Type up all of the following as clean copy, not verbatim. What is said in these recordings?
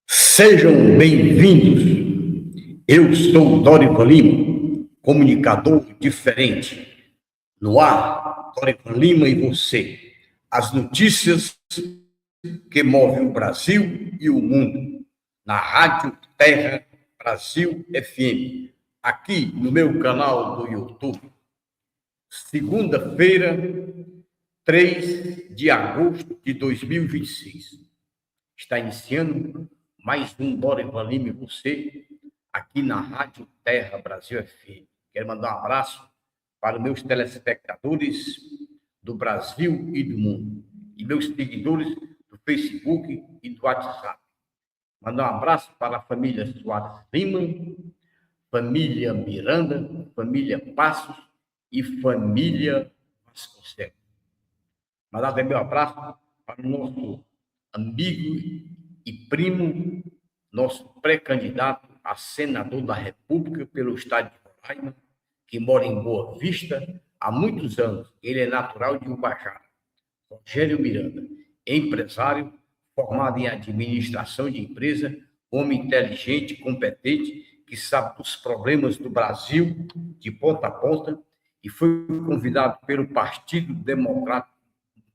Sejam bem-vindos. Eu sou Dorival Lima, comunicador diferente. No ar, Dorival Lima e você. As notícias que movem o Brasil e o mundo. Na Rádio Terra Brasil FM. Aqui no meu canal do YouTube. Segunda-feira, 3 de agosto de 2026. Está iniciando mais um Dorival Lima e você, aqui na Rádio Terra Brasil FM. Quero mandar um abraço para os meus telespectadores do Brasil e do mundo, e meus seguidores do Facebook e do WhatsApp. Mandar um abraço para a família Soares Lima, família Miranda, família Passos e família Vasconcelos. Mandar também um abraço para o nosso amigo e primo, nosso pré-candidato a senador da República pelo estado de Roraima, que mora em Boa Vista há muitos anos. Ele é natural de Ubajara. Rogério Miranda, empresário, formado em administração de empresa, homem inteligente, competente, que sabe dos problemas do Brasil de ponta a ponta, e foi convidado pelo Partido Democrata,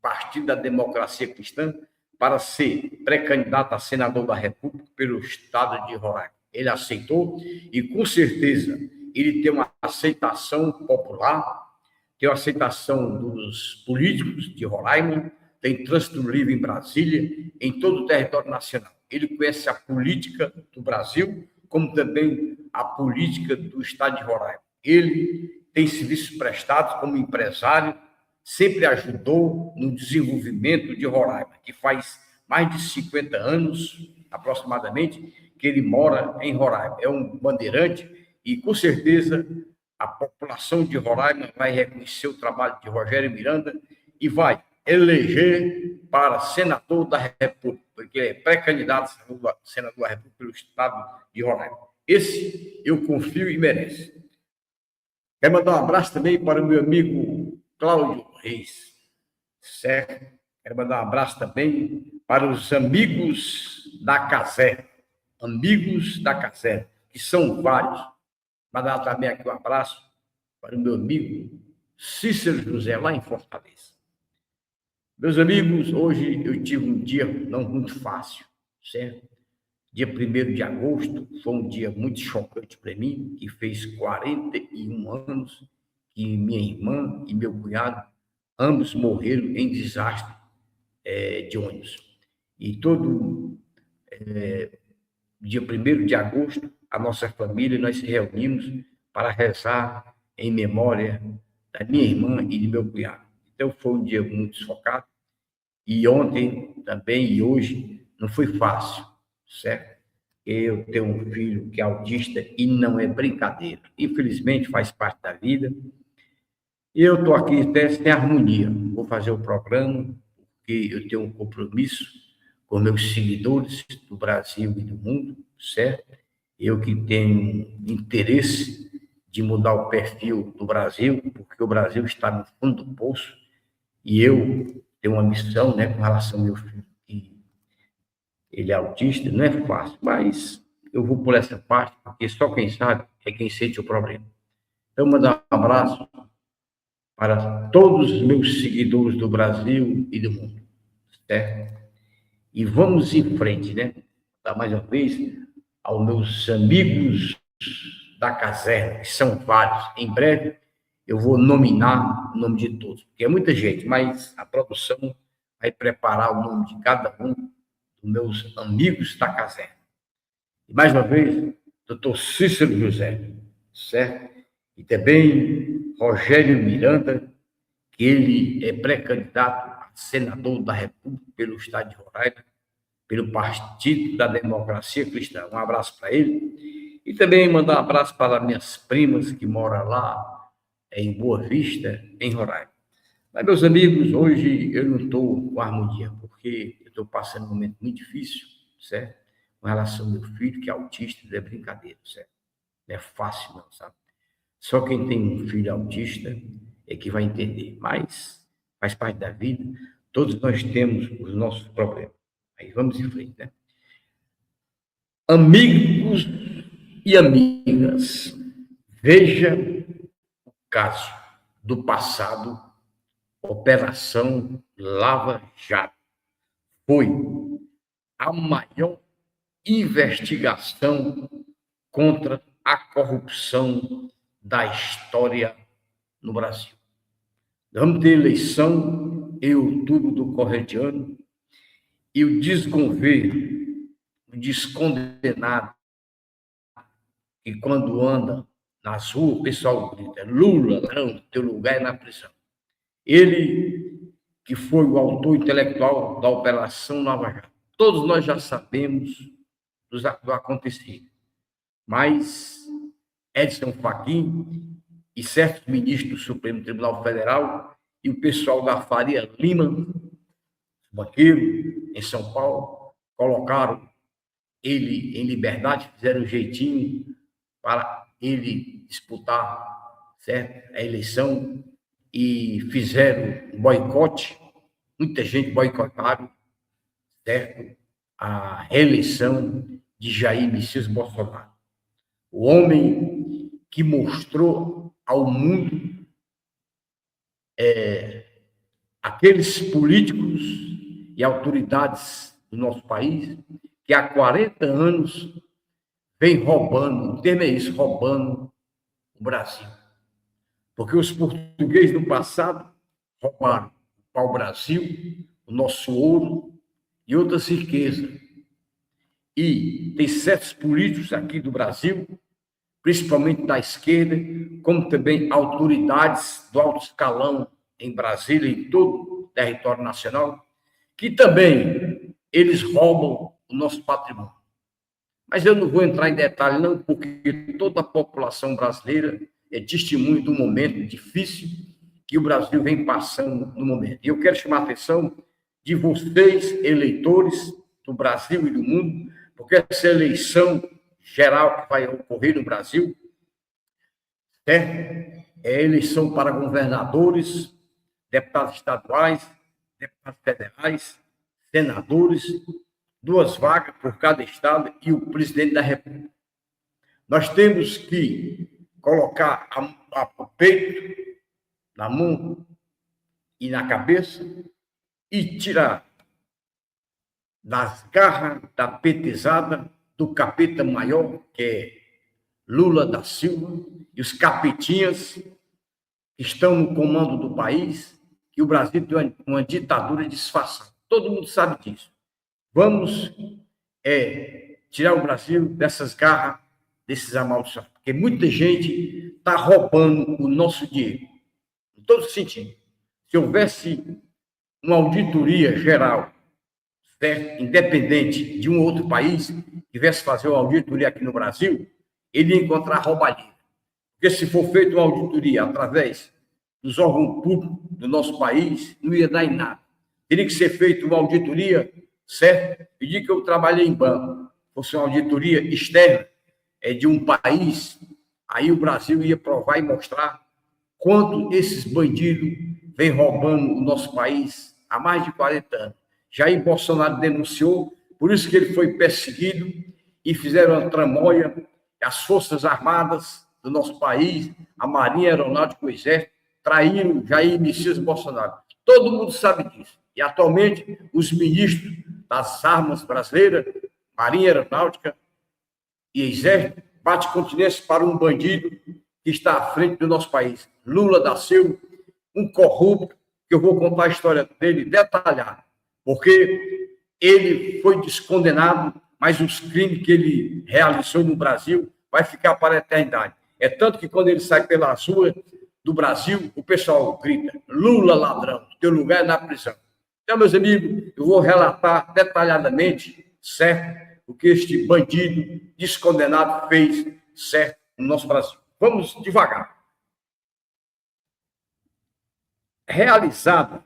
Partido da Democracia Cristã, para ser pré-candidato a senador da República pelo estado de Roraima. Ele aceitou e, com certeza, ele tem uma aceitação popular, tem uma aceitação dos políticos de Roraima, tem trânsito livre em Brasília, em todo o território nacional. Ele conhece a política do Brasil, como também a política do estado de Roraima. Ele tem serviços prestados como empresário, sempre ajudou no desenvolvimento de Roraima, que faz mais de 50 anos, aproximadamente, que ele mora em Roraima. É um bandeirante e, com certeza, a população de Roraima vai reconhecer o trabalho de Rogério Miranda e vai eleger para senador da República, porque ele é pré-candidato a senador da República pelo estado de Roraima. Esse eu confio e merece. Quero mandar um abraço também para o meu amigo Cláudio Reis, certo? Quero mandar um abraço também para os amigos da Casé, que são vários. Mandar também aqui um abraço para o meu amigo Cícero José, lá em Fortaleza. Meus amigos, hoje eu tive um dia não muito fácil, certo? Dia 1º de agosto foi um dia muito chocante para mim, que fez 41 anos que minha irmã e meu cunhado, ambos morreram em desastre de ônibus. E todo dia 1º de agosto, a nossa família, nós se reunimos para rezar em memória da minha irmã e de meu cunhado. Então, foi um dia muito sufocado. E ontem também, e hoje, não foi fácil, certo? Eu tenho um filho que é autista e não é brincadeira. Infelizmente, faz parte da vida. E eu estou aqui até sem harmonia. Vou fazer o programa, porque eu tenho um compromisso com meus seguidores do Brasil e do mundo, certo? Eu que tenho interesse de mudar o perfil do Brasil, porque o Brasil está no fundo do poço, e eu tenho uma missão, né, com relação ao meu filho, que ele é autista, não é fácil, mas eu vou por essa parte, porque só quem sabe é quem sente o problema. Então, mandar um abraço para todos os meus seguidores do Brasil e do mundo, certo? E vamos em frente, né? Dar mais uma vez aos meus amigos da caserna, que são vários. Em breve eu vou nominar o nome de todos, porque é muita gente, mas a produção vai preparar o nome de cada um dos meus amigos da caserna. E mais uma vez, doutor Cícero José, certo? E também Rogério Miranda, que ele é pré-candidato a senador da República pelo estado de Roraima, pelo Partido da Democracia Cristã. Um abraço para ele. E também mandar um abraço para minhas primas que moram lá em Boa Vista, em Roraima. Mas, meus amigos, hoje eu não estou com harmonia, porque eu estou passando um momento muito difícil, certo? Com relação ao meu filho, que é autista, não é brincadeira, certo? Não é fácil, não, sabe? Só quem tem um filho autista é que vai entender. Mas faz parte da vida. Todos nós temos os nossos problemas. Aí vamos em frente, né? Amigos e amigas, veja o caso do passado, Operação Lava Jato. Foi a maior investigação contra a corrupção da história no Brasil. Vamos ter eleição em outubro do corrente ano e o desgoverno, o descondenado, que quando anda nas ruas, o pessoal grita: Lula, não, teu lugar é na prisão. Ele, que foi o autor intelectual da Operação Lava Jato. Todos nós já sabemos do acontecido, mas Edson Fachin e certos ministros do Supremo Tribunal Federal e o pessoal da Faria Lima, banqueiro, em São Paulo, colocaram ele em liberdade, fizeram um jeitinho para ele disputar, certo, a eleição e fizeram um boicote. Muita gente boicotaram, certo, a reeleição de Jair Messias Bolsonaro. O homem que mostrou ao mundo aqueles políticos e autoridades do nosso país que há 40 anos vem roubando, o termo é isso, roubando o Brasil. Porque os portugueses no passado roubaram o pau-brasil, o nosso ouro e outras riquezas. E tem certos políticos aqui do Brasil, principalmente da esquerda, como também autoridades do alto escalão em Brasília e em todo o território nacional, que também eles roubam o nosso patrimônio. Mas eu não vou entrar em detalhe, não, porque toda a população brasileira é testemunho do momento difícil que o Brasil vem passando no momento. E eu quero chamar a atenção de vocês, eleitores do Brasil e do mundo, porque essa eleição geral que vai ocorrer no Brasil é eleição para governadores, deputados estaduais, deputados federais, senadores, 2 vagas por cada estado e o presidente da República. Nós temos que colocar o peito na mão e na cabeça e tirar das garras da petezada do capeta maior, que é Lula da Silva, e os capetinhas que estão no comando do país, que o Brasil tem uma ditadura disfarçada. Todo mundo sabe disso. Vamos tirar o Brasil dessas garras, desses amaldiçoados, porque muita gente está roubando o nosso dinheiro, em todo sentido. Se houvesse uma auditoria geral, certo, independente de um outro país, tivesse fazer uma auditoria aqui no Brasil, ele ia encontrar roubalheira. Porque se for feita uma auditoria através dos órgãos públicos do nosso país, não ia dar em nada. Teria que ser feita uma auditoria, certo? Pedir que eu trabalhei em banco, fosse uma auditoria externa de um país, aí o Brasil ia provar e mostrar quanto esses bandidos vêm roubando o nosso país há mais de 40 anos. Jair Bolsonaro denunciou, por isso que ele foi perseguido e fizeram uma tramóia, as Forças Armadas do nosso país, a Marinha Aeronáutica, o Exército, traíram Jair Messias Bolsonaro. Todo mundo sabe disso. E, atualmente, os ministros das armas brasileiras, Marinha Aeronáutica e Exército, bate continência para um bandido que está à frente do nosso país, Lula da Silva, um corrupto, que eu vou contar a história dele detalhada, porque ele foi descondenado, mas os crimes que ele realizou no Brasil vai ficar para a eternidade. É tanto que quando ele sai pela rua do Brasil, o pessoal grita: Lula ladrão, teu lugar é na prisão. Então, meus amigos, eu vou relatar detalhadamente, certo, o que este bandido descondenado fez, certo, no nosso Brasil. Vamos devagar. Realizada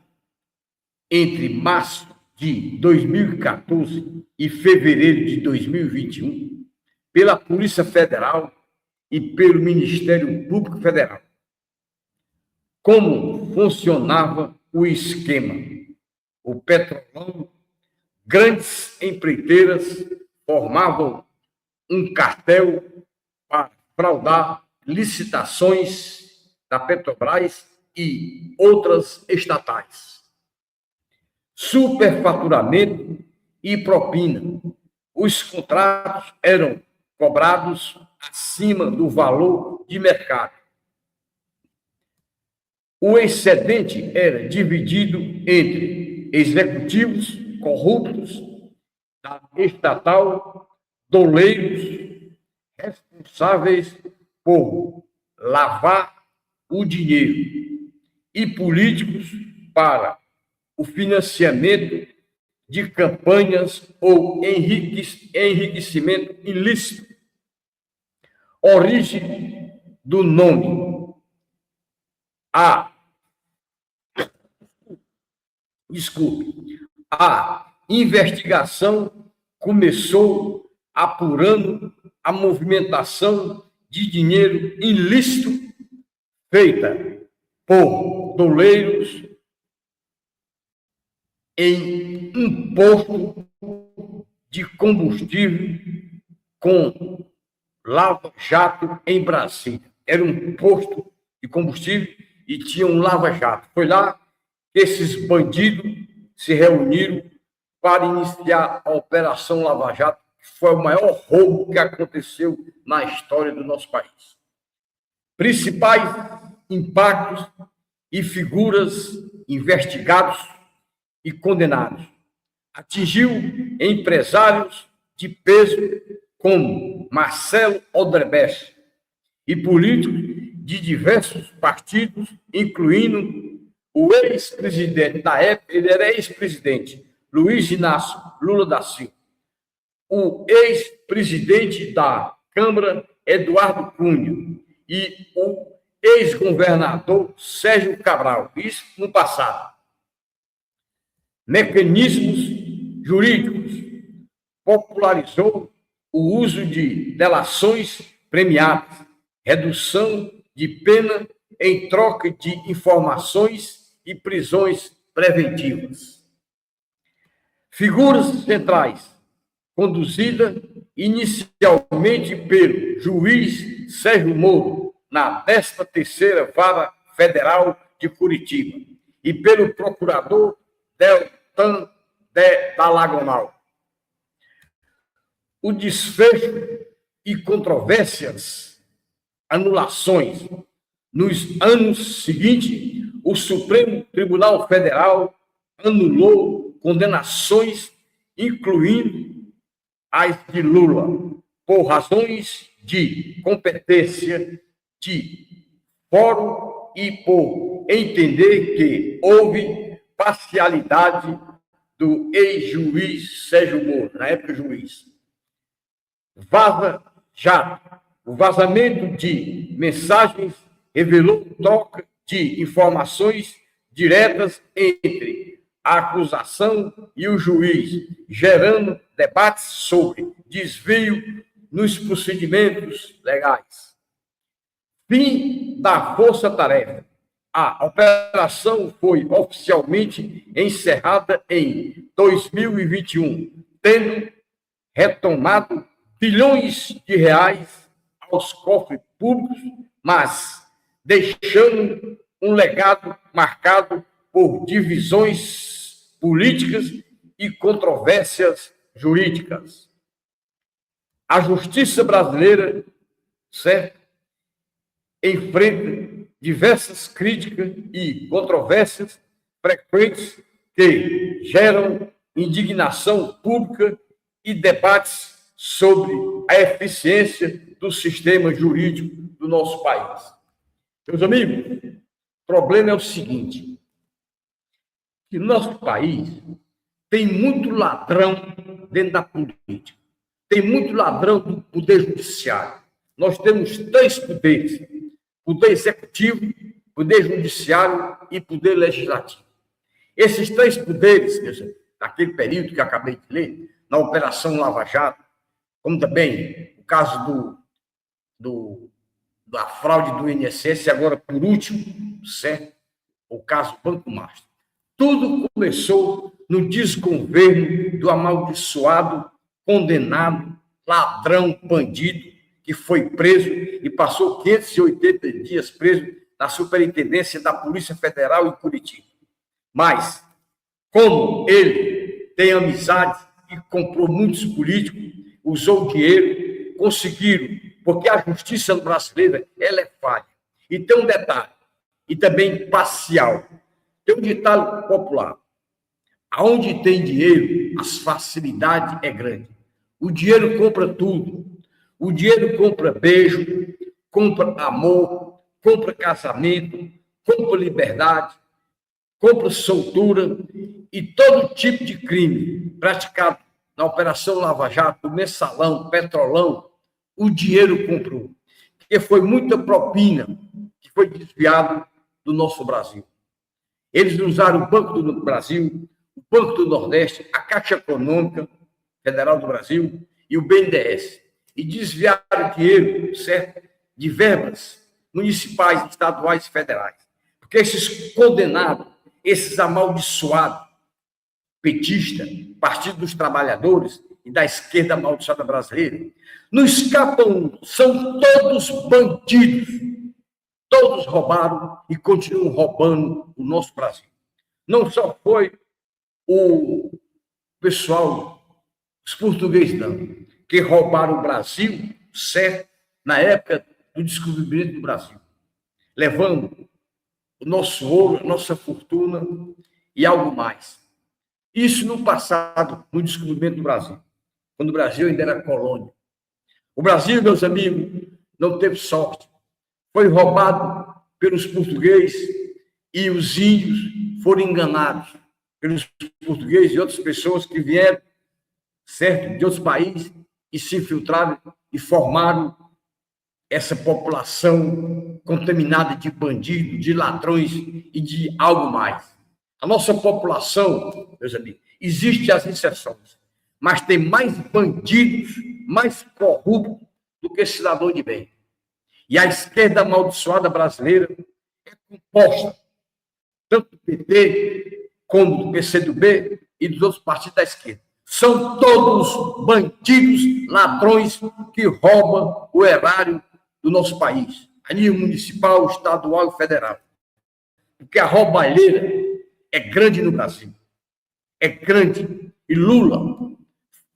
entre março de 2014 e fevereiro de 2021, pela Polícia Federal e pelo Ministério Público Federal. Como funcionava o esquema. O Petrolão, grandes empreiteiras formavam um cartel para fraudar licitações da Petrobras e outras estatais. Superfaturamento e propina. Os contratos eram cobrados acima do valor de mercado. O excedente era dividido entre executivos corruptos da estatal, doleiros responsáveis por lavar o dinheiro e políticos para o financiamento de campanhas ou enriquecimento ilícito. Origem do nome. A investigação começou apurando a movimentação de dinheiro ilícito feita por doleiros em um posto de combustível com lava-jato em Brasília. Era um posto de combustível e tinha um lava-jato. Foi lá que esses bandidos se reuniram para iniciar a Operação Lava Jato, que foi o maior roubo que aconteceu na história do nosso país. Principais impactos e figuras investigados e condenados. Atingiu empresários de peso como Marcelo Odebrecht e políticos de diversos partidos, incluindo o ex-presidente, na época ele era ex-presidente, Luiz Inácio Lula da Silva, o ex-presidente da Câmara, Eduardo Cunha, e o ex-governador Sérgio Cabral, isso no passado. Mecanismos jurídicos. Popularizou o uso de delações premiadas, redução de pena em troca de informações e prisões preventivas. Figuras centrais, conduzida inicialmente pelo juiz Sérgio Moro, na 13ª Vara Federal de Curitiba, e pelo procurador Deltan Dallagnol. O desfecho e controvérsias, anulações. Nos anos seguintes, o Supremo Tribunal Federal anulou condenações, incluindo as de Lula, por razões de competência de fórum e por entender que houve parcialidade do ex-juiz Sérgio Moro, na época juiz. Vaza Jato. O vazamento de mensagens revelou troca de informações diretas entre a acusação e o juiz, gerando debates sobre desvio nos procedimentos legais. Fim da força-tarefa. A operação foi oficialmente encerrada em 2021, tendo retomado bilhões de reais aos cofres públicos, mas deixando um legado marcado por divisões políticas e controvérsias jurídicas. A justiça brasileira, certo, enfrenta diversas críticas e controvérsias frequentes que geram indignação pública e debates sobre a eficiência do sistema jurídico do nosso país. Meus amigos, o problema é o seguinte, que nosso país tem muito ladrão dentro da política, tem muito ladrão do poder judiciário. Nós temos 3 poderes, poder executivo, poder judiciário e poder legislativo. Esses 3 poderes, naquele período que eu acabei de ler, na Operação Lava Jato, como também o caso da fraude do INSS, e agora, por último, certo? O caso Banco Master. Tudo começou no desgoverno do amaldiçoado, condenado, ladrão, bandido, que foi preso e passou 580 dias preso na Superintendência da Polícia Federal em Curitiba. Mas, como ele tem amizades e comprou muitos políticos, usou dinheiro, conseguiram, porque a justiça brasileira ela é falha. E tem um detalhe, e também parcial. Tem um ditado popular: aonde tem dinheiro, as facilidades é grande. O dinheiro compra tudo. O dinheiro compra beijo, compra amor, compra casamento, compra liberdade, compra soltura e todo tipo de crime praticado na Operação Lava Jato, Mensalão, Petrolão, o dinheiro comprou. Porque foi muita propina que foi desviado do nosso Brasil. Eles usaram o Banco do Brasil, o Banco do Nordeste, a Caixa Econômica Federal do Brasil e o BNDES. E desviaram dinheiro, certo, de verbas municipais, estaduais e federais. Porque esses condenados, esses amaldiçoados, petistas, Partido dos Trabalhadores e da esquerda amaldiçoada brasileira, não escapam, são todos bandidos. Todos roubaram e continuam roubando o nosso Brasil. Não só foi o pessoal, os portugueses, não, que roubaram o Brasil, certo, na época do descobrimento do Brasil, levando o nosso ouro, a nossa fortuna e algo mais. Isso no passado, no descobrimento do Brasil, quando o Brasil ainda era colônia. O Brasil, meus amigos, não teve sorte. Foi roubado pelos portugueses e os índios foram enganados pelos portugueses e outras pessoas que vieram, certo, de outros países e se infiltraram e formaram essa população contaminada de bandidos, de ladrões e de algo mais. A nossa população, meus amigos, existem as exceções, mas tem mais bandidos, mais corruptos do que cidadão de bem. E a esquerda amaldiçoada brasileira é composta tanto do PT como do PCdoB e dos outros partidos da esquerda. São todos bandidos, ladrões que roubam o erário do nosso país, a nível municipal, estadual e federal. Porque a roubalheira é grande no Brasil. É grande. E Lula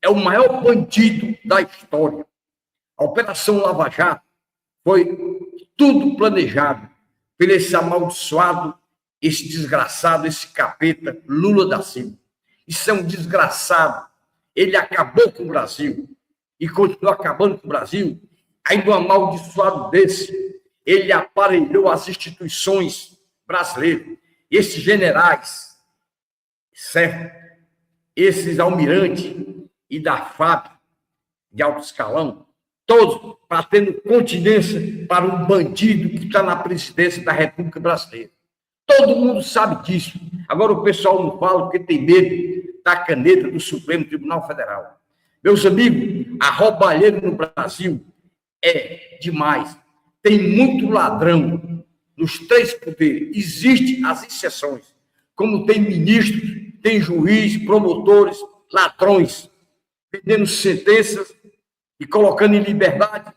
é o maior bandido da história. A Operação Lava Jato foi tudo planejado por esse amaldiçoado, esse desgraçado, esse capeta, Lula da Silva. Isso é um desgraçado. Ele acabou com o Brasil e continua acabando com o Brasil. Ainda um amaldiçoado desse, ele aparelhou as instituições brasileiras. Esses generais, certo? Esses almirantes e da FAB, de alto escalão, todos batendo continência para um bandido que está na presidência da República Brasileira. Todo mundo sabe disso. Agora o pessoal não fala porque tem medo da caneta do Supremo Tribunal Federal. Meus amigos, a roubalheira no Brasil é demais. Tem muito ladrão nos três poderes. Existem as exceções, como tem ministros, tem juiz, promotores, ladrões, pedindo sentenças e colocando em liberdade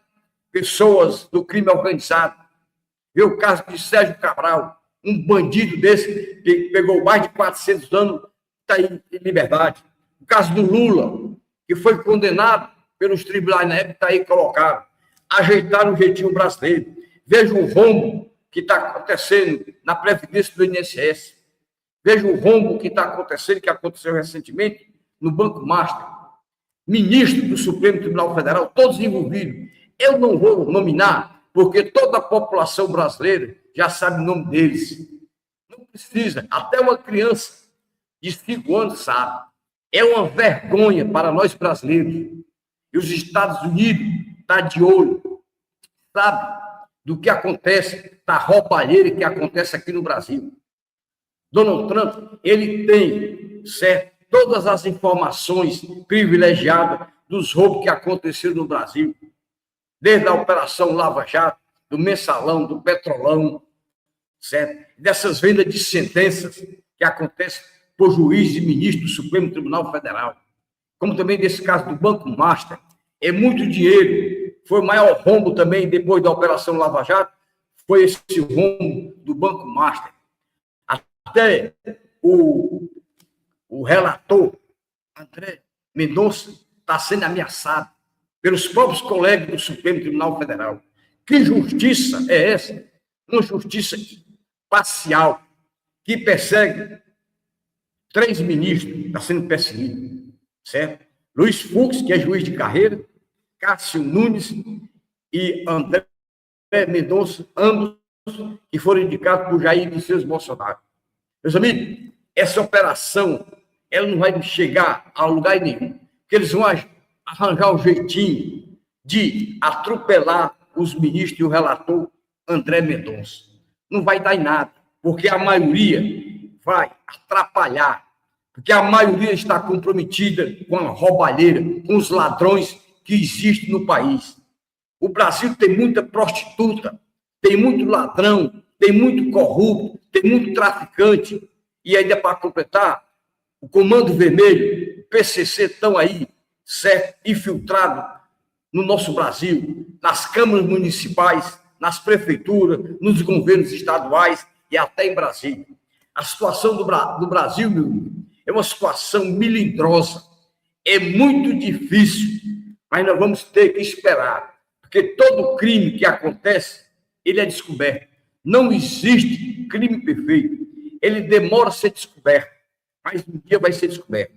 pessoas do crime organizado. Vê o caso de Sérgio Cabral, um bandido desse que pegou mais de 400 anos, está em liberdade. O caso do Lula, que foi condenado pelos tribunais na época, está aí colocado. Ajeitaram o jeitinho brasileiro. Veja o rombo que está acontecendo na Previdência do INSS. Veja o rombo que está acontecendo, que aconteceu recentemente no Banco Master. Ministro do Supremo Tribunal Federal, todos envolvidos. Eu não vou nominar, porque toda a população brasileira já sabe o nome deles. Não precisa, até uma criança de 5 anos sabe. É uma vergonha para nós brasileiros. E os Estados Unidos estão de olho, sabe, do que acontece, da roubalheira que acontece aqui no Brasil. Donald Trump, ele tem, certo, todas as informações privilegiadas dos roubos que aconteceram no Brasil, desde a Operação Lava Jato, do Mensalão, do Petrolão, certo? Dessas vendas de sentenças que que acontece por juiz e ministro do Supremo Tribunal Federal, como também desse caso do Banco Master. É muito dinheiro. Foi o maior rombo também, depois da Operação Lava Jato, foi esse rombo do Banco Master. Até o relator, André Mendonça, está sendo ameaçado pelos próprios colegas do Supremo Tribunal Federal. Que justiça é essa? Uma justiça parcial, que persegue 3 ministros, está sendo perseguido, certo? Luiz Fux, que é juiz de carreira, Cássio Nunes e André Mendonça, ambos que foram indicados por Jair Messias Bolsonaro. Meus amigos, essa operação ela não vai chegar a lugar nenhum, porque eles vão arranjar um jeitinho de atropelar os ministros e o relator André Mendonça. Não vai dar em nada, porque a maioria vai atrapalhar, porque a maioria está comprometida com a roubalheira, com os ladrões que existem no país. O Brasil tem muita prostituta, tem muito ladrão, tem muito corrupto, tem muito traficante, e ainda para completar, o Comando Vermelho, o PCC estão aí, certo, infiltrado no nosso Brasil, nas câmaras municipais, nas prefeituras, nos governos estaduais e até em Brasília. A situação do Brasil, meu amigo, é uma situação melindrosa, é muito difícil, mas nós vamos ter que esperar, porque todo crime que acontece, ele é descoberto. Não existe crime perfeito, ele demora a ser descoberto, mas um dia vai ser descoberto.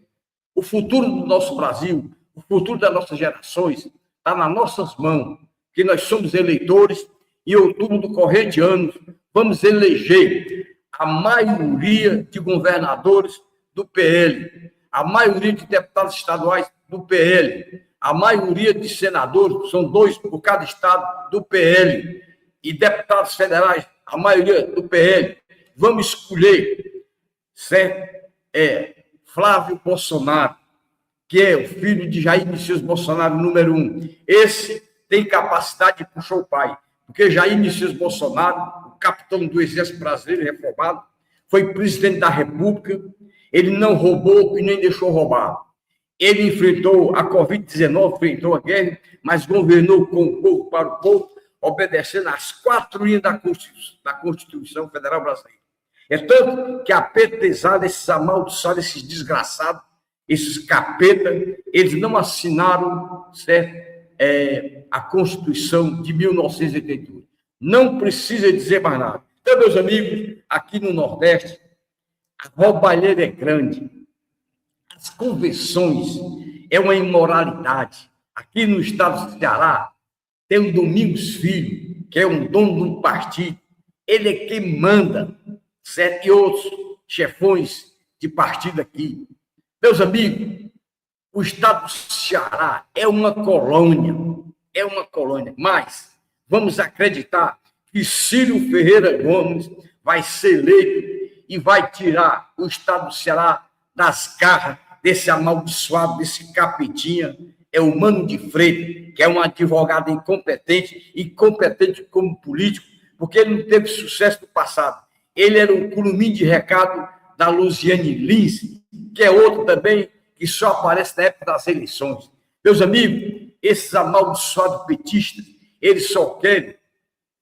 O futuro do nosso Brasil, o futuro das nossas gerações, está nas nossas mãos, que nós somos eleitores, e em outubro do corrente ano, vamos eleger a maioria de governadores do PL, a maioria de deputados estaduais do PL, a maioria de senadores, são 2 por cada estado do PL, e deputados federais, a maioria do PL. Vamos escolher, certo? Flávio Bolsonaro, que é o filho de Jair Messias Bolsonaro, número 1. Esse tem capacidade de puxar o pai, porque Jair Messias Bolsonaro, o capitão do Exército Brasileiro reformado, foi presidente da República, ele não roubou e nem deixou roubar. Ele enfrentou a Covid-19, enfrentou a guerra, mas governou com o povo, para o povo, obedecendo às 4 linhas da Constituição Federal Brasileira. É tanto que a petezada, esses amaldiçoados, esses desgraçados, esses capetas, eles não assinaram, certo? A Constituição de 1988. Não precisa dizer mais nada. Então, meus amigos, aqui no Nordeste, a roubalheira é grande. As convenções é uma imoralidade. Aqui no estado do Ceará, tem o Domingos Filho, que é um dono de um partido. Ele é quem manda, certo? E outros chefões de partido aqui. Meus amigos, o estado do Ceará é uma colônia, mas vamos acreditar que Ciro Ferreira Gomes vai ser eleito e vai tirar o estado do Ceará das garras desse amaldiçoado, desse capetinha, é o Mano de Freitas, que é um advogado incompetente como político, porque ele não teve sucesso no passado. Ele era um curumim de recado da Luziane Lins, que é outro também que só aparece na época das eleições. Meus amigos, esses amaldiçoados petistas, eles só querem,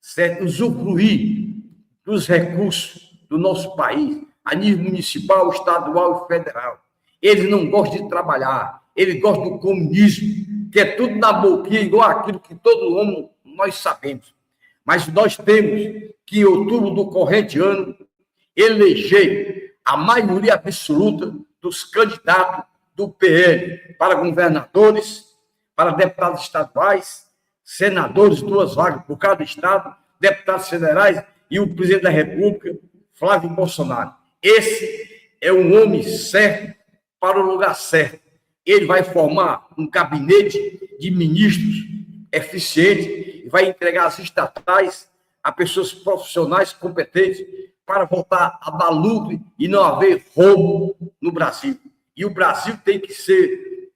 certo, usufruir dos recursos do nosso país, a nível municipal, estadual e federal. Eles não gostam de trabalhar, eles gostam do comunismo, que é tudo na boquinha, igual aquilo que todo homem nós sabemos. Mas nós temos que, em outubro do corrente ano, eleger a maioria absoluta dos candidatos do PL para governadores, para deputados estaduais, senadores, 2 vagas por cada estado, deputados federais e o presidente da República, Flávio Bolsonaro. Esse é um homem certo para o lugar certo. Ele vai formar um gabinete de ministros eficiente e vai entregar as estatais a pessoas profissionais competentes para voltar a dar lucro e não haver roubo no Brasil. E o Brasil tem que ser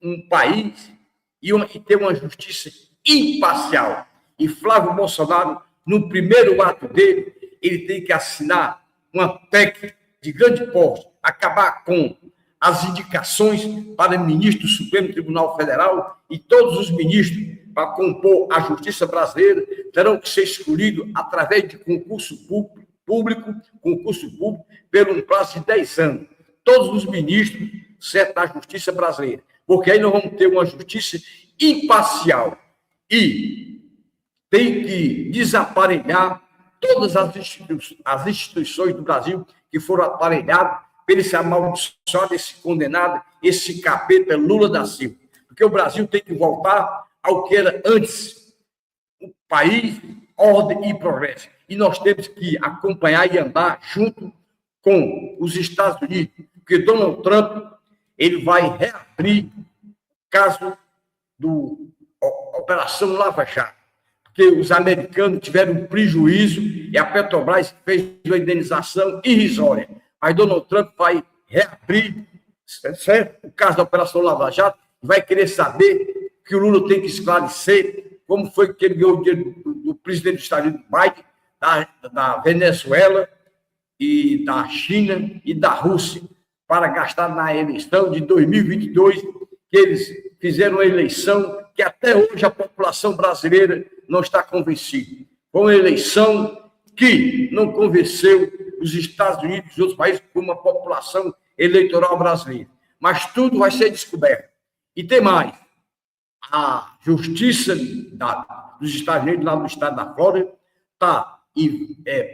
um país e ter uma justiça imparcial. E Flávio Bolsonaro, no primeiro ato dele, ele tem que assinar uma PEC de grande porte, acabar com as indicações para ministro do Supremo Tribunal Federal e todos os ministros para compor a justiça brasileira terão que ser escolhidos através de concurso público, pelo um prazo de 10 anos. Todos os ministros, certo, da justiça brasileira. Porque aí nós vamos ter uma justiça imparcial e tem que desaparelhar todas as instituições do Brasil que foram aparelhadas por esse amaldiçoado, esse condenado, esse capeta Lula da Silva. Porque o Brasil tem que voltar ao que era antes, o país, ordem e progresso. E nós temos que acompanhar e andar junto com os Estados Unidos, porque Donald Trump ele vai reabrir o caso do Operação Lava Jato, porque os americanos tiveram um prejuízo e a Petrobras fez uma indenização irrisória. Mas Donald Trump vai reabrir, certo? O caso da Operação Lava Jato, vai querer saber que o Lula tem que esclarecer como foi que ele ganhou o dinheiro do presidente dos Estados Unidos, Biden, da Venezuela e da China e da Rússia, para gastar na eleição de 2022, que eles fizeram uma eleição que até hoje a população brasileira não está convencida. Foi uma eleição que não convenceu os Estados Unidos e outros países como a população eleitoral brasileira. Mas tudo vai ser descoberto. E tem mais. A justiça dos Estados Unidos, lá no estado da Flórida, está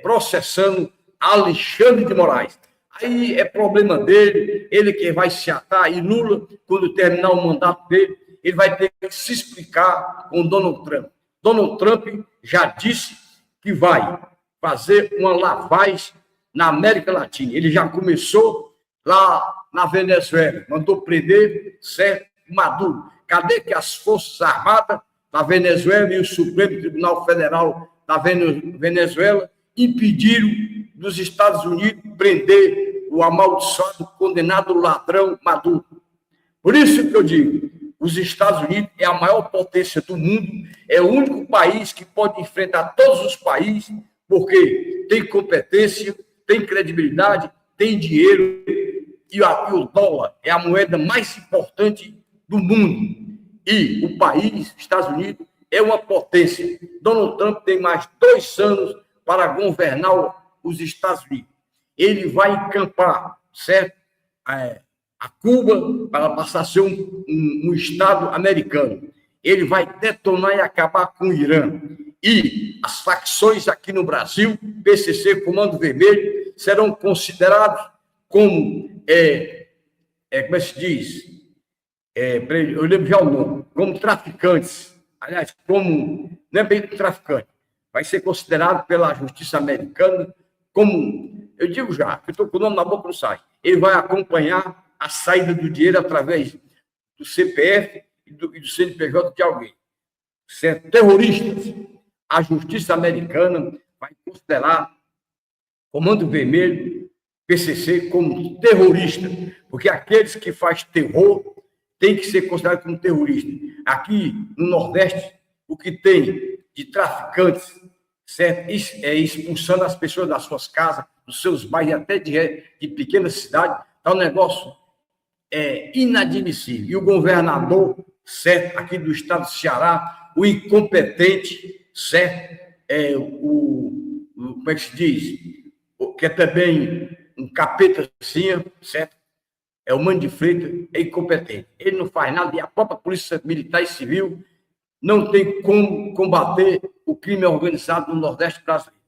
processando Alexandre de Moraes. Aí é problema dele, ele que vai se atar, e Lula, quando terminar o mandato dele, ele vai ter que se explicar com Donald Trump. Donald Trump já disse que vai fazer uma lavagem na América Latina. Ele já começou lá na Venezuela, mandou prender, certo, Maduro. Cadê que as Forças Armadas da Venezuela e o Supremo Tribunal Federal da Venezuela impediram dos Estados Unidos prender o amaldiçoado, condenado ladrão Maduro? Por isso que eu digo, os Estados Unidos é a maior potência do mundo, é o único país que pode enfrentar todos os países, porque tem competência, tem credibilidade, tem dinheiro, e o dólar é a moeda mais importante do mundo. E o país, Estados Unidos, é uma potência. Donald Trump tem mais 2 anos para governar os Estados Unidos. Ele vai encampar, certo? A Cuba para passar a ser um Estado americano. Ele vai detonar e acabar com o Irã. E as facções aqui no Brasil, PCC, Comando Vermelho, serão considerados como, como é que se diz? Eu lembro já o nome, como traficantes. Aliás, como, não é bem traficante, vai ser considerado pela justiça americana como, eu digo já, que eu estou com o nome na boca, não sai. Ele vai acompanhar a saída do dinheiro através do CPF e do CNPJ de alguém. Certo? Terroristas. A justiça americana vai considerar Comando Vermelho, PCC, como terrorista, porque aqueles que fazem terror têm que ser considerados como terroristas. Aqui no Nordeste, o que tem de traficantes, certo? Expulsando as pessoas das suas casas, dos seus bairros, até de pequenas cidades, está um negócio inadmissível. E o governador, certo, aqui do estado do Ceará, o incompetente, certo, como é que se diz? Que é também um capeta assim, certo? É o Mano de Freitas, é incompetente. Ele não faz nada, e a própria Polícia Militar e Civil não tem como combater o crime organizado no Nordeste brasileiro.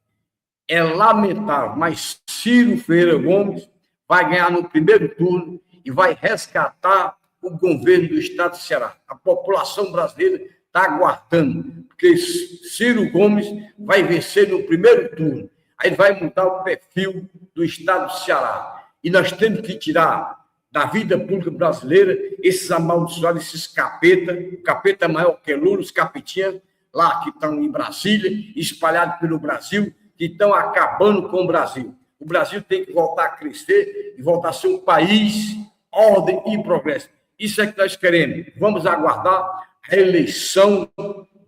É lamentável, mas Ciro Ferreira Gomes vai ganhar no primeiro turno e vai resgatar o governo do estado do Ceará. A população brasileira está aguardando, porque Ciro Gomes vai vencer no primeiro turno. Aí vai mudar o perfil do estado do Ceará. E nós temos que tirar da vida pública brasileira esses amaldiçoados, esses capeta, o capeta maior que Lula, os capetinhas lá que estão em Brasília, espalhados pelo Brasil, que estão acabando com o Brasil. O Brasil tem que voltar a crescer e voltar a ser um país, ordem e progresso. Isso é que nós queremos. Vamos aguardar a eleição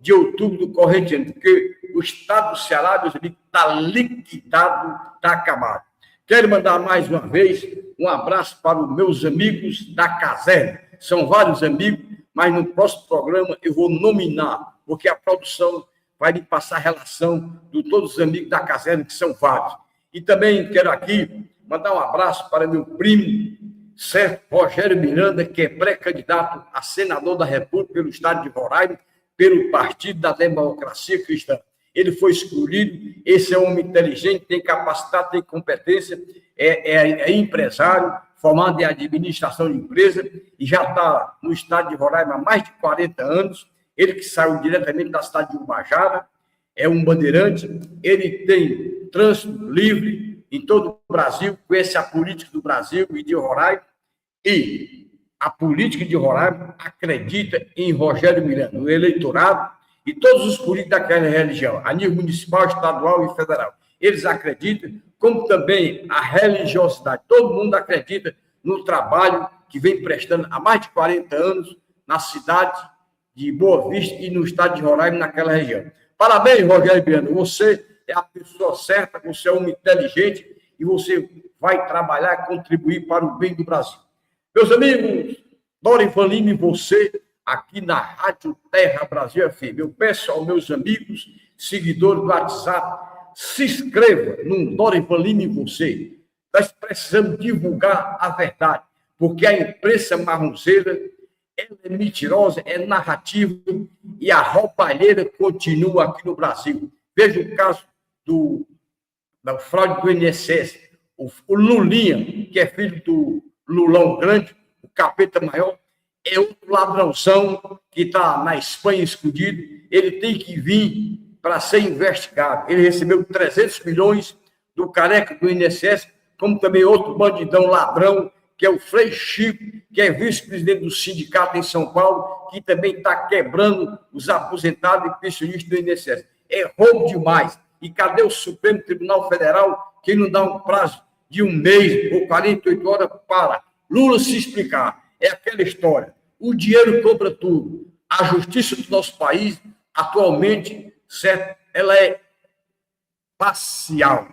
de outubro do corrente ano, porque o estado do Ceará, Deus amigo, está liquidado, está acabado. Quero mandar mais uma vez um abraço para os meus amigos da caserna. São vários amigos, mas no próximo programa eu vou nominar, porque a produção vai me passar a relação de todos os amigos da caserna, que são vários. E também quero aqui mandar um abraço para meu primo, certo, Rogério Miranda, que é pré-candidato a senador da República pelo estado de Roraima, pelo Partido da Democracia Cristã. Ele foi escolhido, esse é um homem inteligente, tem capacidade, tem competência, é empresário, formado em administração de empresa, e já está no estado de Roraima há mais de 40 anos. Ele que saiu diretamente da cidade de Ubajara, é um bandeirante, ele tem trânsito livre em todo o Brasil, conhece a política do Brasil e de Roraima, e a política de Roraima acredita em Rogério Miranda, o eleitorado e todos os políticos daquela religião, a nível municipal, estadual e federal. Eles acreditam, como também a religiosidade. Todo mundo acredita no trabalho que vem prestando há mais de 40 anos na cidade de Boa Vista e no estado de Roraima, naquela região. Parabéns, Rogério Miranda. Você é a pessoa certa, você é um homem inteligente e você vai trabalhar e contribuir para o bem do Brasil. Meus amigos, Dorival Lima e você, aqui na Rádio Terra Brasil FM. Eu peço aos meus amigos, seguidores do WhatsApp, se inscreva no Dorival Lima e você. Nós precisamos divulgar a verdade, porque a imprensa marronzeira ela é mentirosa, é narrativa, e a roubalheira continua aqui no Brasil. Veja o caso da fraude do INSS, o Lulinha, que é filho do Lulão Grande, o capeta maior, é outro ladrãozão que está na Espanha escondido, ele tem que vir para ser investigado. Ele recebeu 300 milhões do careca do INSS, como também outro bandidão ladrão, que é o Frei Chico, que é vice-presidente do sindicato em São Paulo, que também está quebrando os aposentados e pensionistas do INSS. É roubo demais. E cadê o Supremo Tribunal Federal, que não dá um prazo de um mês ou 48 horas para Lula se explicar? É aquela história. O dinheiro compra tudo. A justiça do nosso país, atualmente, certo? Ela é parcial.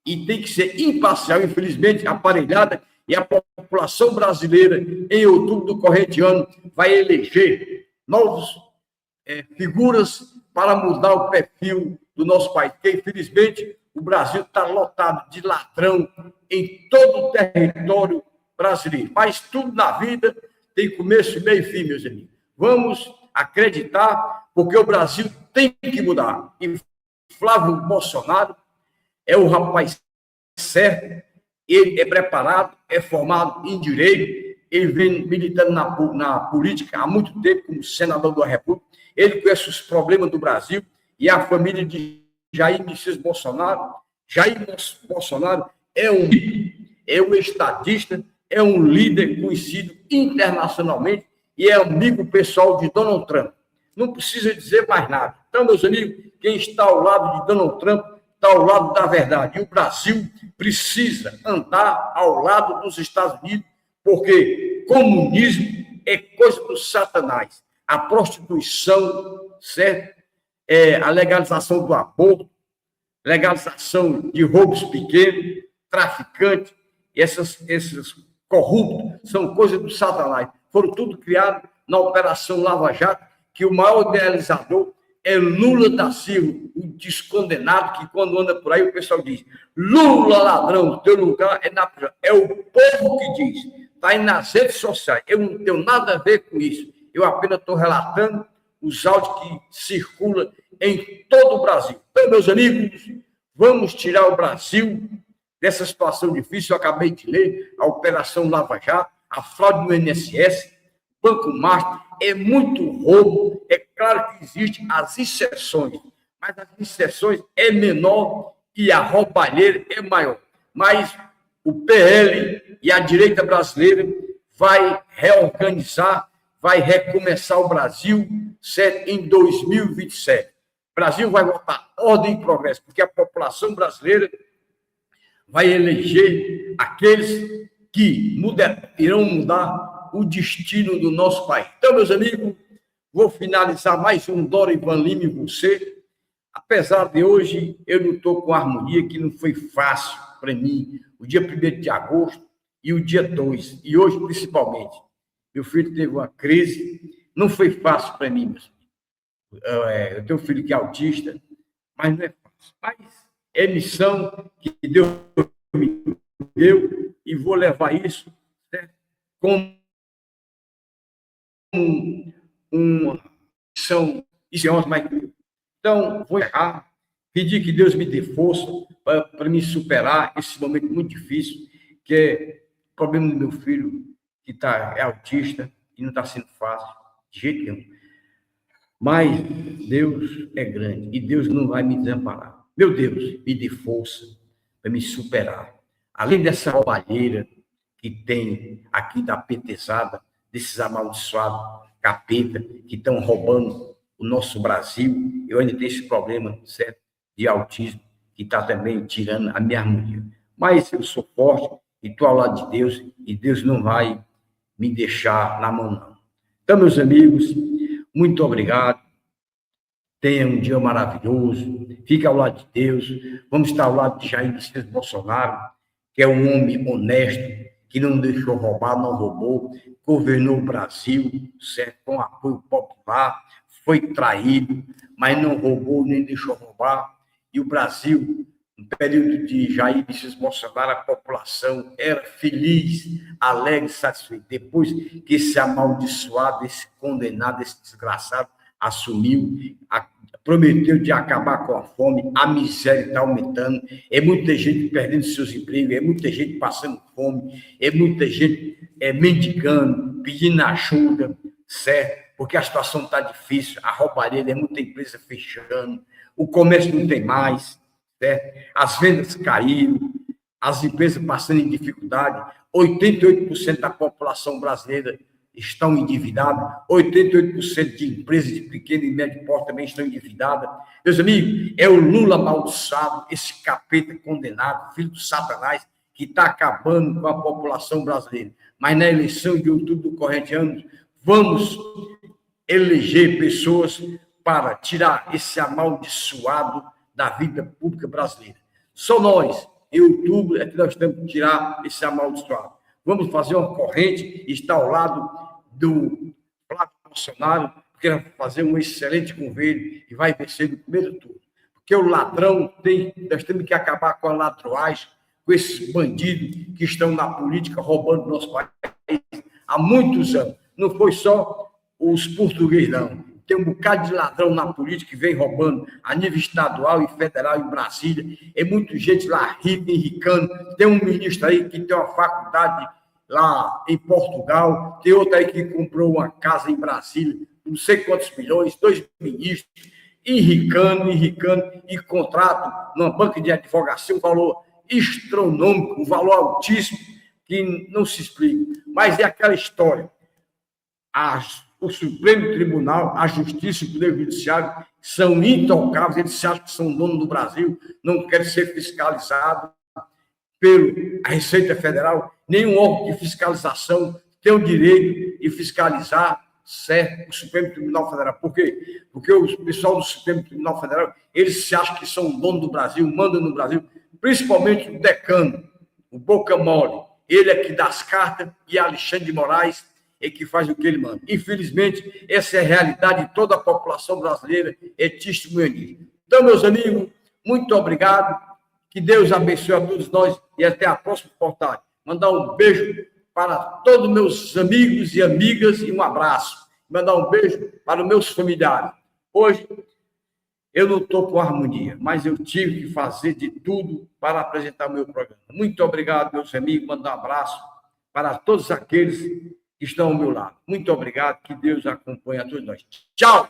E tem que ser imparcial, infelizmente, aparelhada. E a população brasileira, em outubro do corrente ano, vai eleger novas figuras para mudar o perfil do nosso país. Porque, infelizmente, o Brasil está lotado de ladrão em todo o território brasileiro. Mas tudo na vida tem começo, meio e fim, meus amigos. Vamos acreditar, porque o Brasil tem que mudar. E Flávio Bolsonaro é o rapaz certo, ele é preparado, é formado em direito, ele vem militando na política há muito tempo como senador da República, ele conhece os problemas do Brasil e a família de Jair Messias Bolsonaro. Jair Bolsonaro é um estadista, é um líder conhecido internacionalmente e é amigo pessoal de Donald Trump. Não precisa dizer mais nada. Então, meus amigos, quem está ao lado de Donald Trump está ao lado da verdade. E o Brasil precisa andar ao lado dos Estados Unidos, porque comunismo é coisa do Satanás. A prostituição, certo? A legalização do aborto, legalização de roubos pequenos, traficantes, esses corruptos, são coisas do Satanás. Foram tudo criados na Operação Lava Jato, que o maior idealizador é Lula da Silva, o descondenado, que quando anda por aí o pessoal diz: Lula ladrão, teu lugar é na prisão. É o povo que diz, está aí nas redes sociais. Eu não tenho nada a ver com isso. Eu apenas estou relatando os áudios que circulam em todo o Brasil. Então, meus amigos, vamos tirar o Brasil dessa situação difícil. Eu acabei de ler a Operação Lava Jato, a fraude no INSS, Banco Master, é muito roubo. É claro que existem as exceções, mas as exceções é menor e a roubalheira é maior. Mas o PL e a direita brasileira vai reorganizar, vai recomeçar o Brasil, certo, em 2027. O Brasil vai voltar ordem e progresso, porque a população brasileira vai eleger aqueles que irão mudar o destino do nosso país. Então, meus amigos, vou finalizar mais um Dorival Lima e você. Apesar de hoje eu não estou com harmonia, que não foi fácil para mim o dia 1º de agosto e o dia 2, e hoje principalmente. Meu filho teve uma crise, não foi fácil para mim, meus filhos. Eu tenho um filho que é autista, mas não é fácil. Mas é missão que Deus me deu e vou levar isso, certo? Como uma missão, mas então vou errar, pedir que Deus me dê força para me superar esse momento muito difícil, que é o problema do meu filho, que é autista, e não está sendo fácil, de jeito nenhum. Mas Deus é grande e Deus não vai me desamparar. Meu Deus, me dê força para me superar. Além dessa roubalheira que tem aqui da petezada, desses amaldiçoados capeta que estão roubando o nosso Brasil, eu ainda tenho esse problema, certo, de autismo, que está também tirando a minha harmonia. Mas eu sou forte e estou ao lado de Deus, e Deus não vai me deixar na mão, não. Então, meus amigos, muito obrigado. Tenha um dia maravilhoso. Fique ao lado de Deus. Vamos estar ao lado de Jair Messias Bolsonaro, que é um homem honesto, que não deixou roubar, não roubou, governou o Brasil, certo, com apoio popular, foi traído, mas não roubou nem deixou roubar. E o Brasil, no período de Jair Messias Bolsonaro, a população era feliz, alegre, satisfeita. Depois que esse amaldiçoado, esse condenado, esse desgraçado assumiu, prometeu de acabar com a fome, a miséria está aumentando, é muita gente perdendo seus empregos, é muita gente passando fome, é muita gente mendigando, pedindo ajuda, certo? Porque a situação está difícil, a roubalheira, é muita empresa fechando, o comércio não tem mais, certo? As vendas caíram, as empresas passando em dificuldade, 88% da população brasileira estão endividadas, 88% de empresas de pequeno e médio porte também estão endividadas. Meus amigos, é o Lula amaldiçoado, esse capeta condenado, filho do Satanás, que está acabando com a população brasileira. Mas na eleição de outubro do corrente ano, vamos eleger pessoas para tirar esse amaldiçoado da vida pública brasileira. Só nós, em outubro, é que nós temos que tirar esse amaldiçoado. Vamos fazer uma corrente e estar ao lado do Flávio Bolsonaro, porque vai fazer um excelente governo e vai vencer no primeiro turno. Porque o ladrão nós temos que acabar com a ladroagem, com esses bandidos que estão na política roubando nosso país há muitos anos. Não foi só os portugueses, não. Tem um bocado de ladrão na política que vem roubando a nível estadual e federal em Brasília. É muita gente lá rica, enricando. Tem um ministro aí que tem uma faculdade lá em Portugal. Tem outro aí que comprou uma casa em Brasília, não sei quantos milhões, 2 ministros, enricando, e contrato numa banca de advocacia, um valor astronômico, um valor altíssimo, que não se explica. Mas é aquela história. O Supremo Tribunal, a Justiça e o Poder Judiciário são intocáveis, eles se acham que são dono do Brasil, não querem ser fiscalizados pela Receita Federal, nenhum órgão de fiscalização tem o direito de fiscalizar, certo, o Supremo Tribunal Federal. Por quê? Porque o pessoal do Supremo Tribunal Federal, eles se acham que são dono do Brasil, mandam no Brasil, principalmente o decano, o Boca Mole, ele é que dá as cartas, e Alexandre de Moraes é que faz o que ele manda. Infelizmente, essa é a realidade de toda a população brasileira, é testemunha disso. Então, meus amigos, muito obrigado, que Deus abençoe a todos nós e até a próxima reportagem. Mandar um beijo para todos meus amigos e amigas e um abraço. Mandar um beijo para os meus familiares. Hoje, eu não estou com harmonia, mas eu tive que fazer de tudo para apresentar o meu programa. Muito obrigado, meus amigos. Mandar um abraço para todos aqueles que estão ao meu lado. Muito obrigado, que Deus acompanhe a todos nós. Tchau!